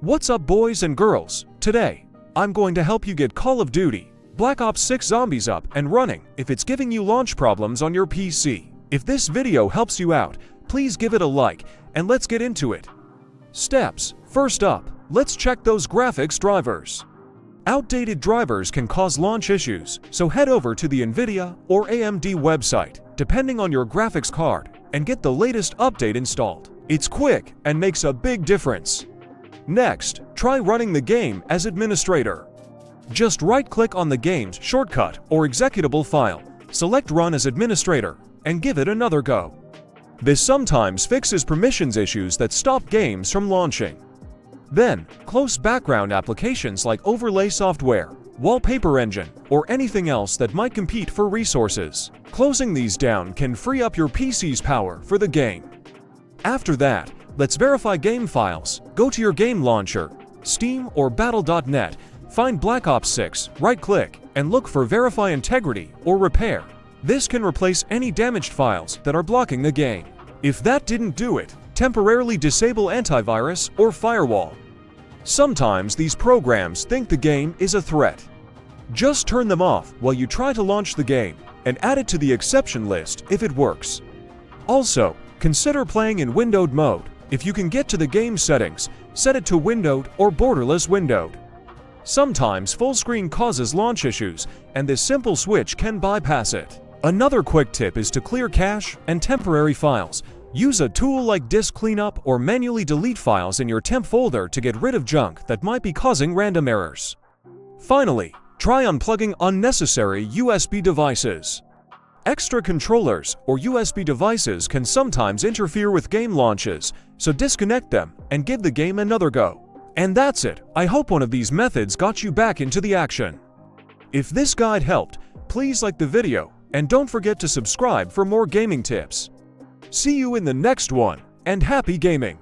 What's up, boys and girls? Today, I'm going to help you get Call of Duty Black Ops 6 Zombies up and running if it's giving you launch problems on your PC. If this video helps you out, please give it a like, and let's get into it. Steps. First up, let's check those graphics drivers. Outdated drivers can cause launch issues, so head over to the NVIDIA or AMD website, depending on your graphics card, and get the latest update installed. It's quick and makes a big difference. Next, try running the game as administrator. Just right-click on the game's shortcut or executable file, select Run as Administrator, and give it another go. This sometimes fixes permissions issues that stop games from launching. Then, close background applications like overlay software, wallpaper engine, or anything else that might compete for resources. Closing these down can free up your PC's power for the game. After that, let's verify game files. Go to your game launcher, Steam or Battle.net, find Black Ops 6, right-click, and look for Verify Integrity or Repair. This can replace any damaged files that are blocking the game. If that didn't do it, temporarily disable antivirus or firewall. Sometimes these programs think the game is a threat. Just turn them off while you try to launch the game, and add it to the exception list if it works. Also, consider playing in windowed mode. If you can get to the game settings, set it to windowed or borderless windowed. Sometimes full screen causes launch issues, and this simple switch can bypass it. Another quick tip is to clear cache and temporary files. Use a tool like Disk Cleanup or manually delete files in your temp folder to get rid of junk that might be causing random errors. Finally, try unplugging unnecessary USB devices. Extra controllers or USB devices can sometimes interfere with game launches, so disconnect them and give the game another go. And that's it. I hope one of these methods got you back into the action. If this guide helped, please like the video and don't forget to subscribe for more gaming tips. See you in the next one, and happy gaming!